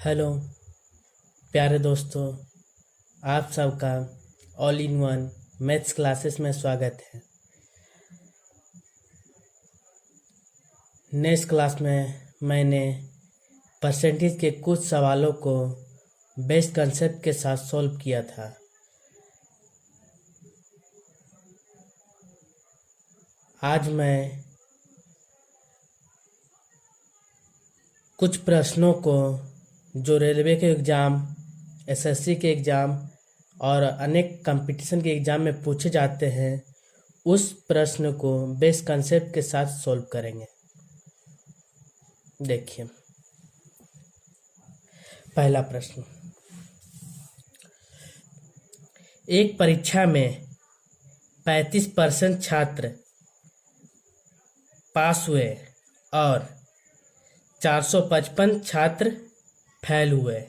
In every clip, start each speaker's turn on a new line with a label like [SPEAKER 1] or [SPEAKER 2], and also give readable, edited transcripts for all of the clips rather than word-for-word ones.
[SPEAKER 1] Hello प्यारे दोस्तों, आप सबका all in one maths classes में स्वागत है। नेक्स्ट क्लास में मैंने परसेंटेज के कुछ सवालों को बेस्ट कंसेप्ट के साथ सॉल्व किया था। आज मैं कुछ प्रश्नों को जो रेलवे के एग्ज़ाम, एसएससी के एग्ज़ाम और अनेक कंपटीशन के एग्ज़ाम में पूछे जाते हैं, उस प्रश्न को बेस्ट कंसेप्ट के साथ सॉल्व करेंगे। देखिए, पहला प्रश्न, एक परीक्षा में 35% छात्र पास हुए और 455 छात्र फेल हुए,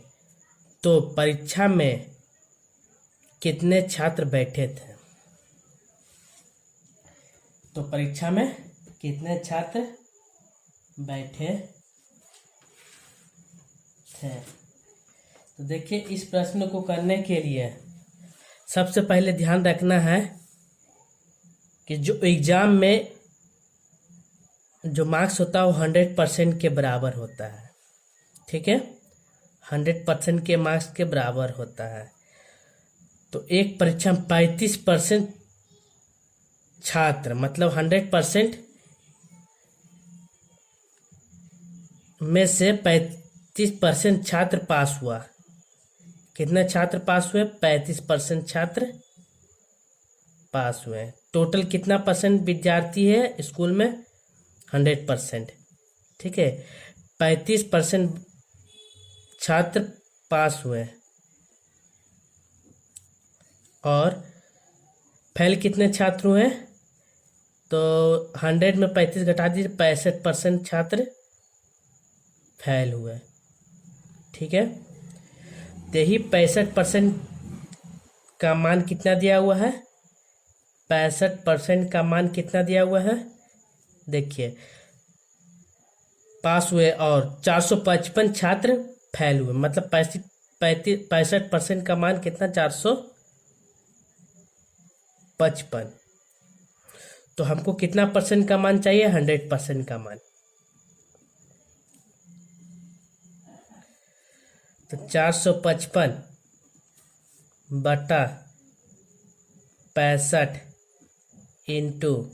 [SPEAKER 1] तो परीक्षा में कितने छात्र बैठे थे? तो परीक्षा में कितने छात्र बैठे थे? तो देखिए, इस प्रश्न को करने के लिए सबसे पहले ध्यान रखना है कि जो एग्जाम में जो मार्क्स होता है वो 100% के बराबर होता है। ठीक है, 100% के मार्क्स के बराबर होता है। तो एक परीक्षा में 35% छात्र मतलब 100% में से 35% छात्र पास हुआ। कितने छात्र पास हुए? 35% छात्र पास हुए। टोटल कितना परसेंट विद्यार्थी है स्कूल में? 100%। ठीक है, 35% छात्र पास हुए और फेल कितने छात्र हुए? तो 100 में 35 घटा दीजिए, 65% छात्र फेल हुए। ठीक है, तो यही 65% का मान कितना दिया हुआ है? 65% का मान कितना दिया हुआ है? देखिए, पास हुए और 455 छात्र फेल हुए, मतलब 65% का मान कितना? 455। तो हमको कितना परसेंट का मान चाहिए? 100% का मान। तो 455 बटा 65 इंटू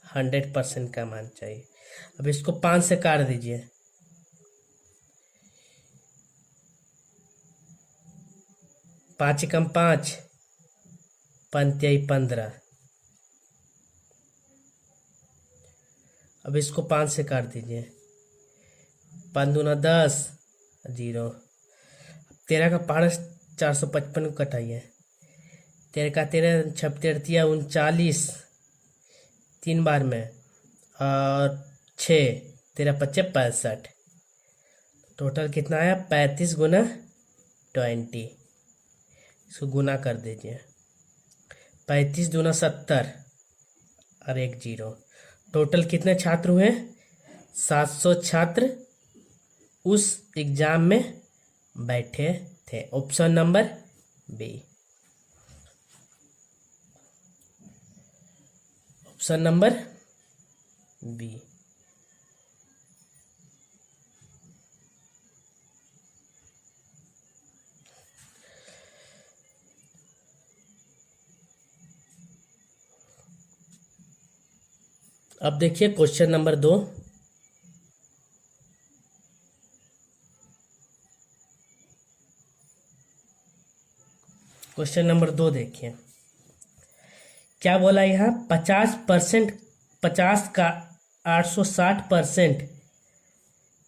[SPEAKER 1] 100% का मान चाहिए। अब इसको 5 से काट दीजिए, 5 एकम 5, 15। अब इसको 5 से काट दीजिए, 5 दूना 10, 0। 13 का पहाड़ 455 को कटाइए, 13 का 13, 6 39, 3 बार में और 6, 13 पच्चे 65। टोटल कितना आया? 35 गुना 20। इसको गुना कर दीजिए, 35 दूना 70 और 1 0। टोटल कितने छात्र हुए? 700 छात्र उस एग्जाम में बैठे थे। Option number B. Option number B. अब देखिए क्वेश्चन नंबर 2। क्वेश्चन नंबर 2 देखिए, क्या बोला यहाँ? 50% 50 का 860%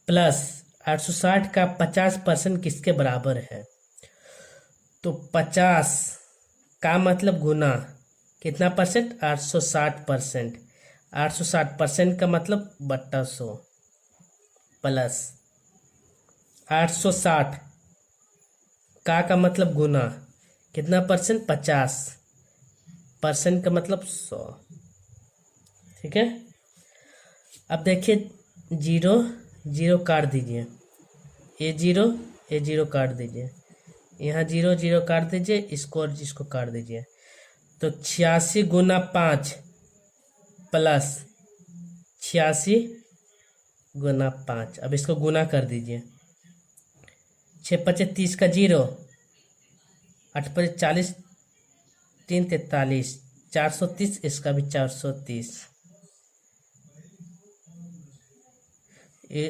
[SPEAKER 1] प्लस 860 का 50% किसके बराबर है? तो 50 का मतलब गुना कितना परसेंट? 860%। 860% का मतलब बट्टा 100 प्लस 860 का मतलब गुना कितना परसेंट? 50% का मतलब 100। ठीक है, अब देखिए 0 0 काट दीजिए, ये 0 ये जीरो काट दीजिए, यहाँ जीरो जीरो काट दीजिए, इसको और इसको काट दीजिए। तो 86 गुना 5 प्लस 86 गुना 5। अब इसको गुना कर दीजिए। 6 पचे 30 का जीरो, 8 पचे 40, 3 43, 430, इसका भी 430।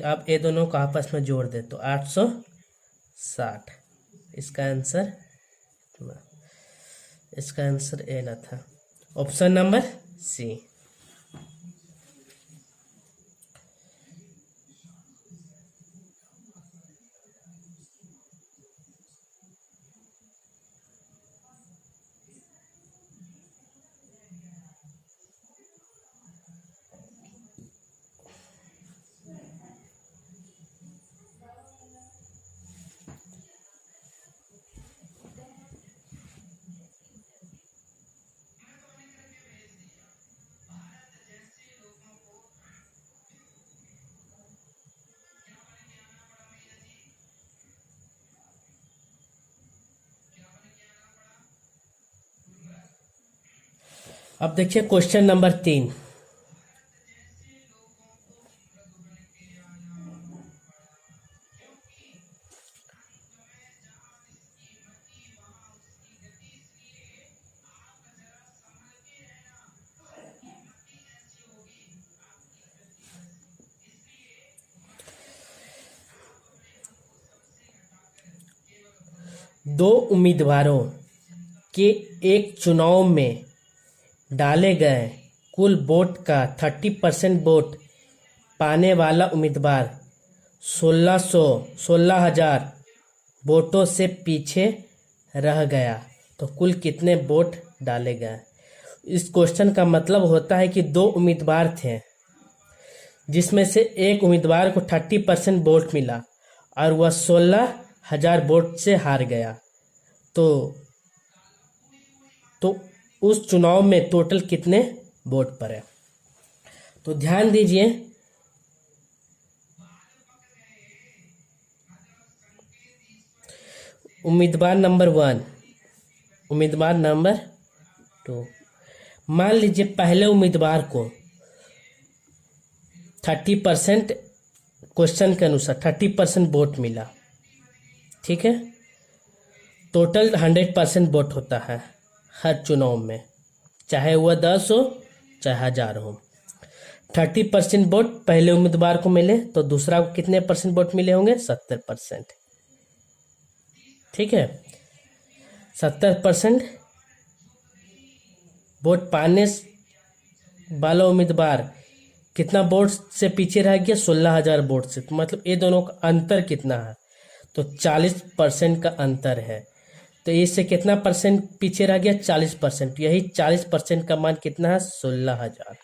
[SPEAKER 1] अब ये दोनों को आपस में जोड़ दे तो 860। इसका आंसर ए ना था, ऑप्शन नंबर सी। अब देखिए क्वेश्चन नंबर 3। दो उम्मीदवारों के एक चुनाव में डाले गए कुल वोट का 30% वोट पाने वाला उम्मीदवार 16,000 वोटों से पीछे रह गया तो कुल कितने वोट डाले गए। इस क्वेश्चन का मतलब होता है कि दो उम्मीदवार थे जिसमें से एक उम्मीदवार को 30% वोट मिला और वह 16,000 वोट से हार गया। तो उस चुनाव में टोटल कितने वोट पड़े। तो ध्यान दीजिए, उम्मीदवार नंबर 1, उम्मीदवार नंबर 2। मान लीजिए पहले उम्मीदवार को 30%, क्वेश्चन के अनुसार 30% वोट मिला, ठीक है। टोटल 100% वोट होता है हर चुनाव में, चाहे वह 10 हो चाहे 1000 हो। 30% वोट पहले उम्मीदवार को मिले तो दूसरा को कितने परसेंट वोट मिले होंगे, 70%, ठीक है। 70% वोट पाने वाला उम्मीदवार कितना वोट से पीछे रह गया, 16,000 वोट से। तो मतलब ये दोनों का अंतर कितना है, तो 40% का अंतर है। तो इससे कितना परसेंट पीछे रह गया, 40%। यही 40% का मान कितना है, 16,000,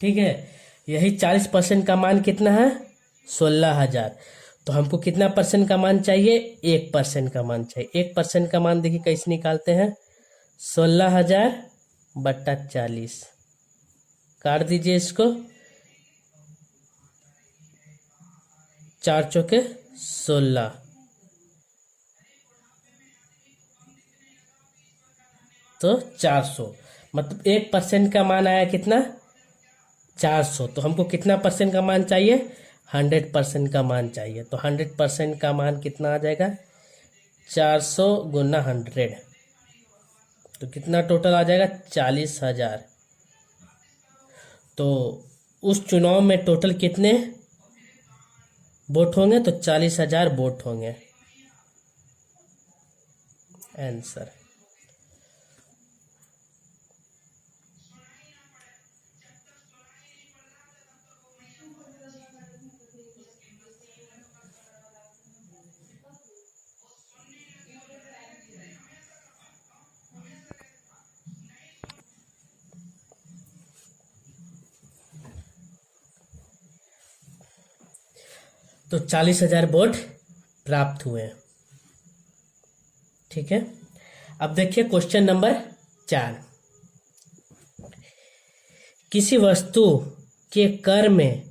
[SPEAKER 1] ठीक है। यही 40% का मान कितना है, 16,000। तो हमको कितना परसेंट का मान चाहिए, 1% का मान चाहिए। 1% का मान देखिए कैसे निकालते हैं, 16,000 बट्टा 40, काट दीजिए इसको, 4 चौके 16, तो 400। मतलब 1% का मान आया कितना, 400। तो हमको कितना परसेंट का मान चाहिए, 100% का मान चाहिए। तो 100% का मान कितना आ जाएगा, 400 गुना 100, तो कितना टोटल आ जाएगा, 40,000। तो उस चुनाव में टोटल कितने वोट होंगे, तो 40,000 वोट होंगे, आंसर। तो 40,000 वोट प्राप्त हुए, ठीक है। अब देखिए क्वेश्चन नंबर 4। किसी वस्तु के कर में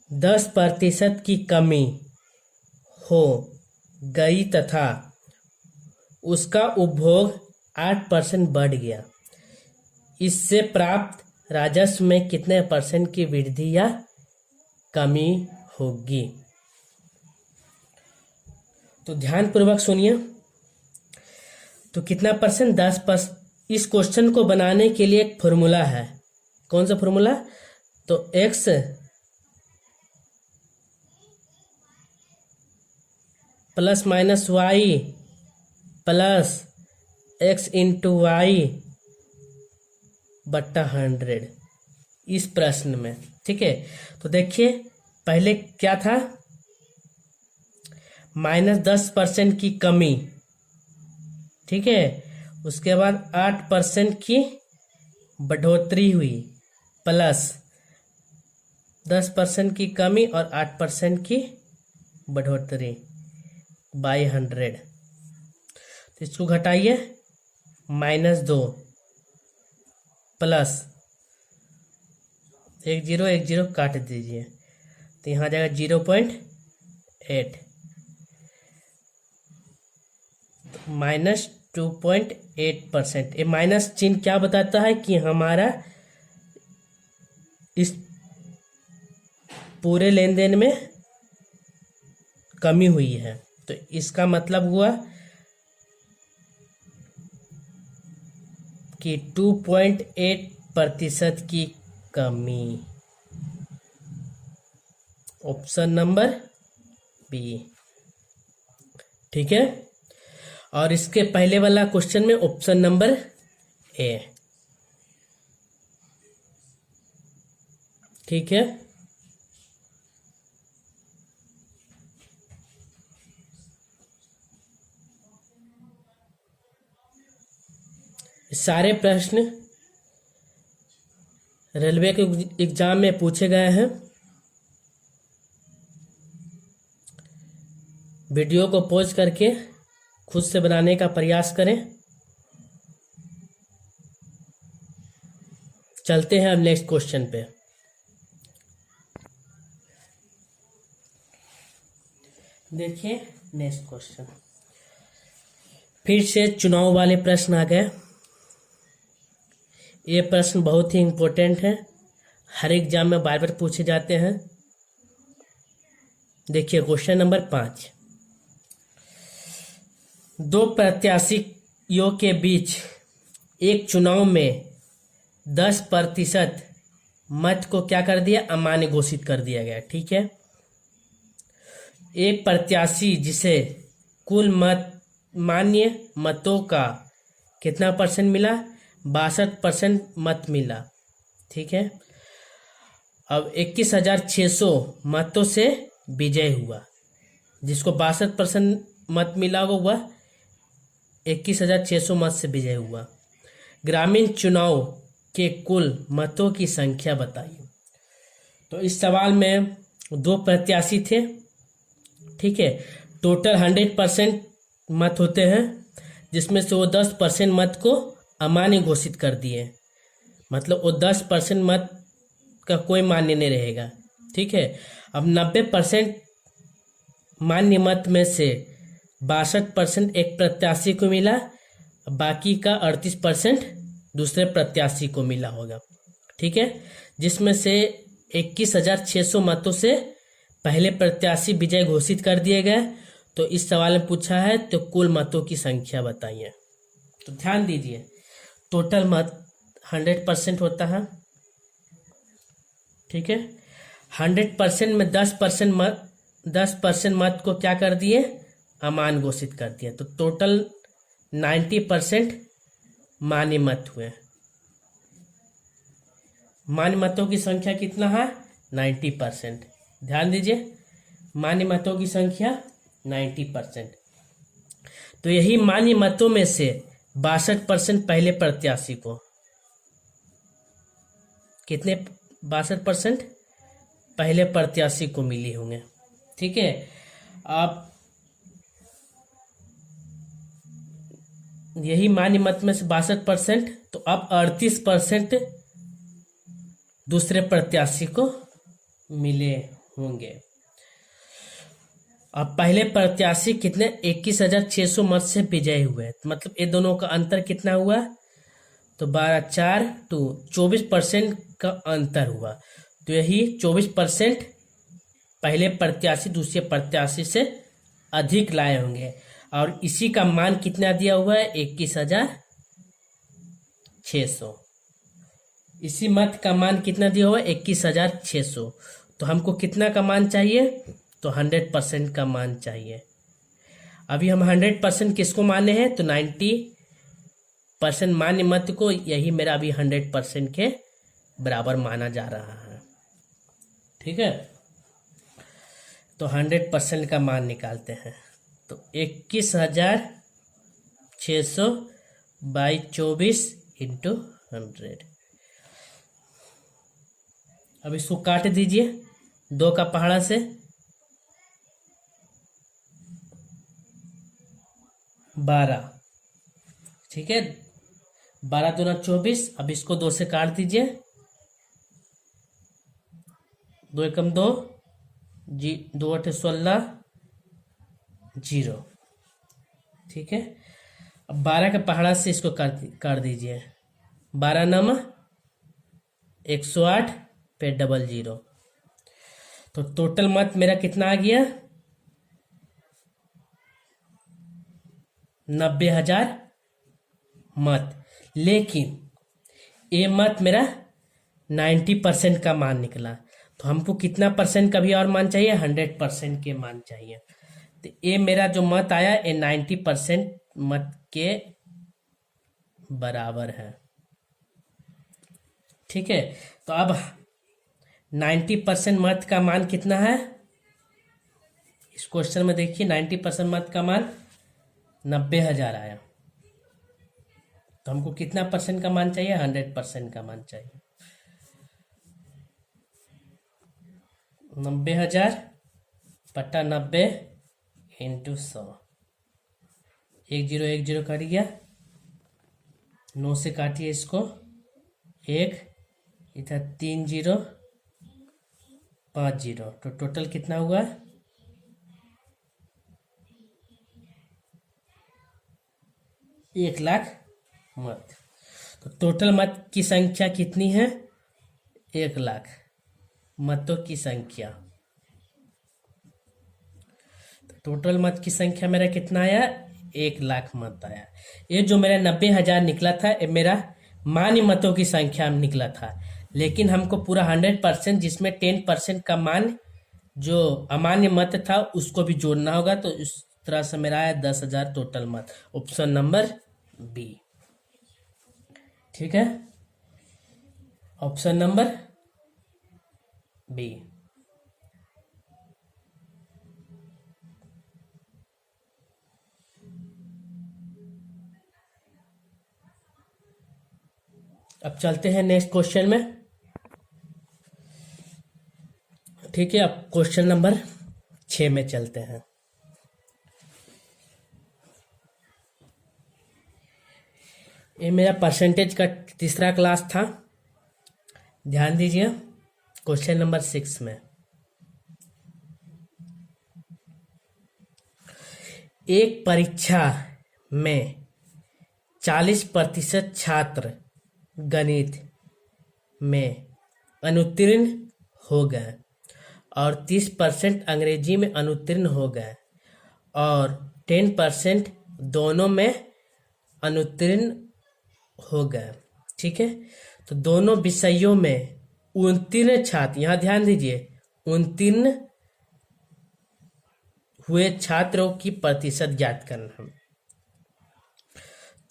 [SPEAKER 1] 10% की कमी हो गई तथा उसका उपभोग 8% बढ़ गया, इससे प्राप्त राजस्व में कितने % की वृद्धि या कमी होगी। तो ध्यानपूर्वक सुनिए। तो कितना %? 10%। इस क्वेश्चन को बनाने के लिए एक फॉर्मूला है। कौन सा फॉर्मूला? तो x plus minus y plus x into y बट्टा 100 इस प्रश्न में। ठीक है, तो देखिए पहले क्या था, -10% की कमी। ठीक है, उसके बाद 8% की बढ़ोतरी हुई प्लस 10% की कमी और 8% की बढ़ोतरी बाई 100। तो इसको घटाइए, -2 प्लस 1 0 काट दीजिए तो यहाँ जाएगा 0.8 -2.8%। ये माइनस चिन्ह क्या बताता है कि हमारा इस पूरे लेन देन में कमी हुई है। तो इसका मतलब हुआ कि 2.8% की कमी। Option number B. ठीक है, और इसके पहले वाला क्वेश्चन में ऑप्शन नंबर ए। ठीक है, सारे प्रश्न रेलवे के एग्जाम में पूछे गए हैं। वीडियो को पॉज करके खुद से बनाने का प्रयास करें। चलते हैं अब नेक्स्ट क्वेश्चन पे। देखिए नेक्स्ट क्वेश्चन, फिर से चुनाव वाले प्रश्न आ गए। ये प्रश्न बहुत ही इम्पोर्टेंट है, हर एग्जाम में बार बार पूछे जाते हैं। देखिए क्वेश्चन नंबर 5, दो प्रत्याशियों के बीच एक चुनाव में 10% मत को क्या कर दिया, अमान्य घोषित कर दिया गया। ठीक है, एक प्रत्याशी जिसे कुल मान्य मतों का कितना % मिला, 62% मत मिला। ठीक है, अब 21,600 मतों से विजय हुआ। जिसको 62% मत मिला होगा वह 21,600 मत से विजय हुआ। ग्रामीण चुनाव के कुल मतों की संख्या बताइए। तो इस सवाल में दो प्रत्याशी थे। ठीक है, टोटल 100% मत होते हैं, जिसमें से वो 10% मत को अमान्य घोषित कर दिए। मतलब वो 10% मत का कोई मान्य नहीं रहेगा। ठीक है, अब 90% मान्य मत में से 62% एक प्रत्याशी को मिला, बाकी का 38% दूसरे प्रत्याशी को मिला होगा। ठीक है, जिसमें से 21,600 मतों से पहले प्रत्याशी विजय घोषित कर दिए गए। तो इस सवाल में पूछा है तो कुल मतों की संख्या बताइए। तो ध्यान दीजिए, टोटल मत 100% होता है। ठीक है, 100% में 10% मत को क्या कर दिए, अमान्य घोषित कर दिया। तो टोटल 90% मान्य मत हुए। मान्य मतों की संख्या कितना है, 90%। ध्यान दीजिए, मान्य मतों की संख्या 90%। तो यही मान्य मतों में से 62% पहले प्रत्याशी को, कितने, 62% पहले प्रत्याशी को मिली होंगे। ठीक है, अब यही मान्य मत में से 62%, तो अब 38% दूसरे प्रत्याशी को मिले होंगे। अब पहले प्रत्याशी कितने 21,600 मत से विजयी हुए, मतलब ये दोनों का अंतर कितना हुआ, तो 12/4 टू 24% का अंतर हुआ। तो यही 24% पहले प्रत्याशी दूसरे प्रत्याशी से अधिक लाए होंगे, और इसी का मान कितना दिया हुआ है, 21,600। इसी मत का मान कितना दिया हुआ है, 21,600। तो हमको कितना का मान चाहिए, तो 100% का मान चाहिए। अभी हम 100% किसको माने हैं, तो 90% मान्य मत को, यही मेरा अभी 100% के बराबर माना जा रहा है। ठीक है, तो 100% का मान निकालते हैं। तो 21,600 बाई 24 इंटू 100। अब इसको काट दीजिए 2 का पहाड़ा से, 12। ठीक है, 12 दूना 24। अब इसको 2 से काट दीजिए, 2 एकम 2, 2 8 16, 0। ठीक है, अब 12 के पहाड़ा से इसको काट दीजिए, 12 नम 108 पे 00। तो टोटल मत मेरा कितना आ गया, 90,000 मत। लेकिन ये मत मेरा 90% का मान निकला, तो हमको कितना परसेंट का भी और मान चाहिए, 100% के मान चाहिए। तो ये मेरा जो मत आया, ये 90% मत के बराबर है। ठीक है, तो अब 90% मत का मान कितना है, इस क्वेश्चन में देखिए 90% मत का मान 90,000 आया। तो हमको कितना परसेंट का मान चाहिए, 100% का मान चाहिए। 90,000 बटा 90 इंटू 100, 1010 कट गया, 9 से काटिए इसको, 1 इधर 3 0 5 0। तो टोटल कितना हुआ, 1,00,000 मत। तो टोटल मत की संख्या कितनी है, 1,00,000 मतों की संख्या। तो टोटल मत की संख्या मेरा कितना आया, 1,00,000 मत आया। ये जो मेरा 90,000 निकला था, ये मेरा मान्य मतों की संख्या निकला था। लेकिन हमको पूरा 100%, जिसमें 10% का मान जो अमान्य मत था उसको भी जोड़ना होगा। तो इस तरह से मेरा आया 10,000 टोटल मत, ऑप्शन नंबर बी। ठीक है, ऑप्शन नंबर बी। अब चलते हैं नेक्स्ट क्वेश्चन में। ठीक है, अब क्वेश्चन नंबर 6 में चलते हैं। ये मेरा परसेंटेज का तीसरा क्लास था। ध्यान दीजिए क्वेश्चन नंबर 6 में, एक परीक्षा में 40% छात्र गणित में अनुत्तीर्ण हो गए और 30% अंग्रेजी में अनुत्तीर्ण हो गए और 10% दोनों में अनुत्तीर्ण हो गए। ठीक है, तो दोनों विषयों में उत्तीर्ण छात्र, यहां ध्यान दीजिए, उत्तीर्ण हुए छात्रों की प्रतिशत ज्ञात करना।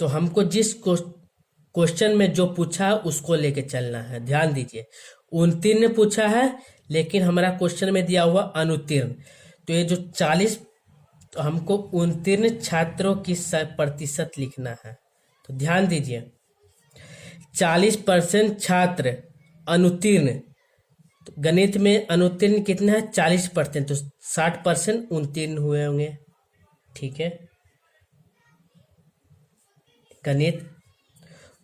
[SPEAKER 1] तो हमको जिस क्वेश्चन में जो पूछा है उसको लेके चलना है। ध्यान दीजिए, उत्तीर्ण पूछा है, लेकिन हमारा क्वेश्चन में दिया हुआ अनुत्तीर्ण। तो ये जो 40, तो हमको उत्तीर्ण छात्रों की प्रतिशत लिखना है। तो ध्यान दीजिए, 40% छात्र अनुत्तीर्ण, तो गणित में अनुत्तीर्ण कितना है, 40%, तो 60% उत्तीर्ण हुए होंगे। ठीक है, गणित।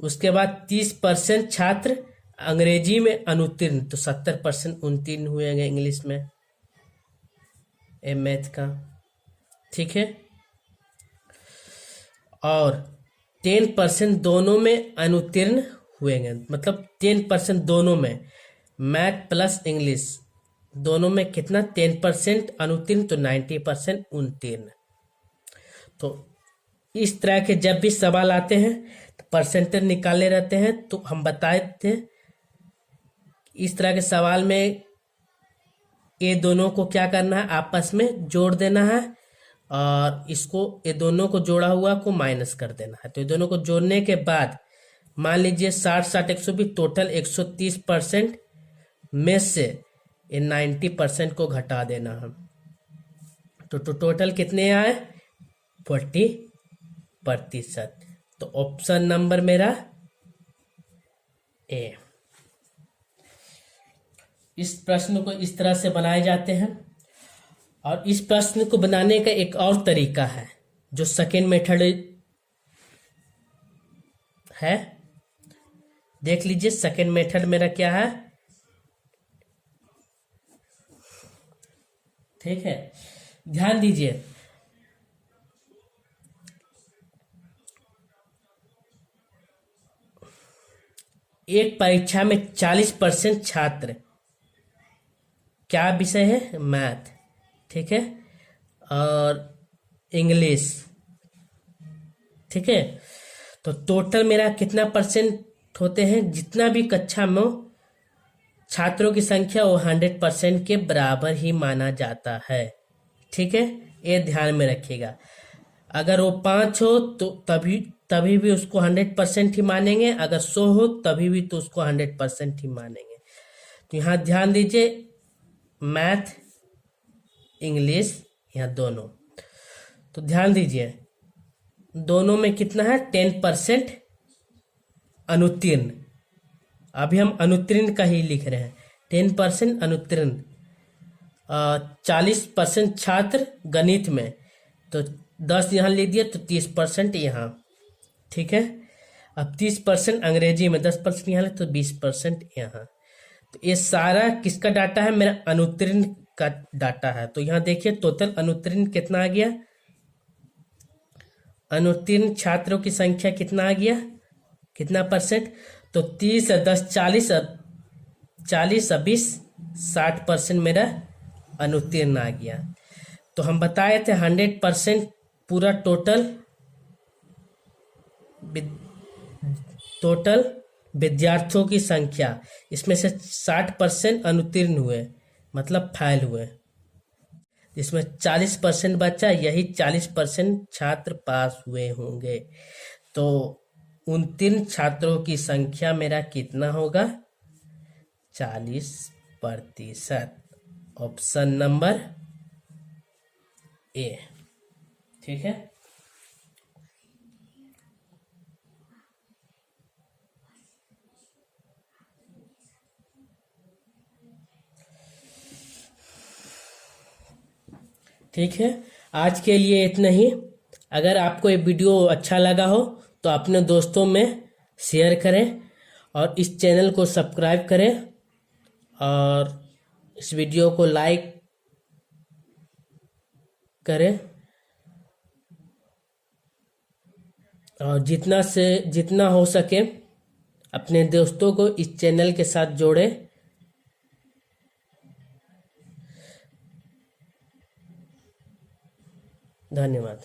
[SPEAKER 1] उसके बाद 30% छात्र अंग्रेजी में अनुत्तीर्ण, तो 70% उत्तीर्ण हुए होंगे इंग्लिश में, मैथ का। ठीक है। और 10% दोनों में अनुत्तीर्ण हुए हैं, मतलब 10% दोनों में, मैथ प्लस इंग्लिश दोनों में कितना 10% अनुत्तीर्ण, तो 90% उत्तीर्ण। तो इस तरह के जब भी सवाल आते हैं तो परसेंटेज निकाले रहते हैं, तो हम बताए थे इस तरह के सवाल में ये दोनों को क्या करना है, आपस में जोड़ देना है, और इसको ये दोनों को जोड़ा हुआ को माइनस कर देना है। तो ये दोनों को जोड़ने के बाद मान लीजिए 60 60 120 टोटल 130% में से ये 90% को घटा देना है। तो टोटल कितने आए, 40%। तो ऑप्शन नंबर मेरा ए। इस प्रश्न को इस तरह से बनाए जाते हैं। और इस प्रश्न को बनाने का एक और तरीका है जो सेकेंड मेथड है। देख लीजिए सेकेंड मेथड मेरा क्या है, ठीक है, ध्यान दीजिए। एक परीक्षा में 40% छात्र, क्या विषय है, मैथ, ठीक है, और इंग्लिश, ठीक है। तो टोटल मेरा कितना परसेंट होते हैं, जितना भी कक्षा में छात्रों की संख्या वो 100% के बराबर ही माना जाता है, ठीक है। ये ध्यान में रखिएगा। अगर वो 5 हो तो तभी भी उसको 100% ही मानेंगे, अगर 100 हो तभी भी तो उसको 100% ही मानेंगे। तो यहाँ ध्यान दीजिए, मैथ इंग्लिश यहाँ दोनों, तो ध्यान दीजिए दोनों में कितना है, 10% अनुत्तीर्ण। अभी हम अनुत्तीर्ण का ही लिख रहे हैं, 10% अनुत्तीर्ण। 40% छात्र गणित में, तो 10 यहाँ लिख दिया तो 30% यहाँ, ठीक है। अब 30% अंग्रेजी में, 10% यहाँ तो 20% यहाँ। तो ये सारा किसका डाटा है, मेरा अनुत्तीर्ण का डाटा है। तो यहाँ देखिए टोटल अनुत्तीर्ण कितना आ गया, अनुत्तीर्ण छात्रों की संख्या कितना आ गया, कितना परसेंट, तो 30 10 40 40 20 60% मेरा अनुत्तीर्ण आ गया। तो हम बताए थे 100% पूरा टोटल विद्यार्थियों की संख्या, इसमें से 60% अनुत्तीर्ण हुए, मतलब फेल हुए, इसमें 40% बचा, यही 40% छात्र पास हुए होंगे। तो उत्तीर्ण छात्रों की संख्या मेरा कितना होगा, 40%। ऑप्शन नंबर ए, ठीक है। ठीक है, आज के लिए इतना ही। अगर आपको ये वीडियो अच्छा लगा हो तो अपने दोस्तों में शेयर करें और इस चैनल को सब्सक्राइब करें और इस वीडियो को लाइक करें, और जितना हो सके अपने दोस्तों को इस चैनल के साथ जोड़ें। धन्यवाद।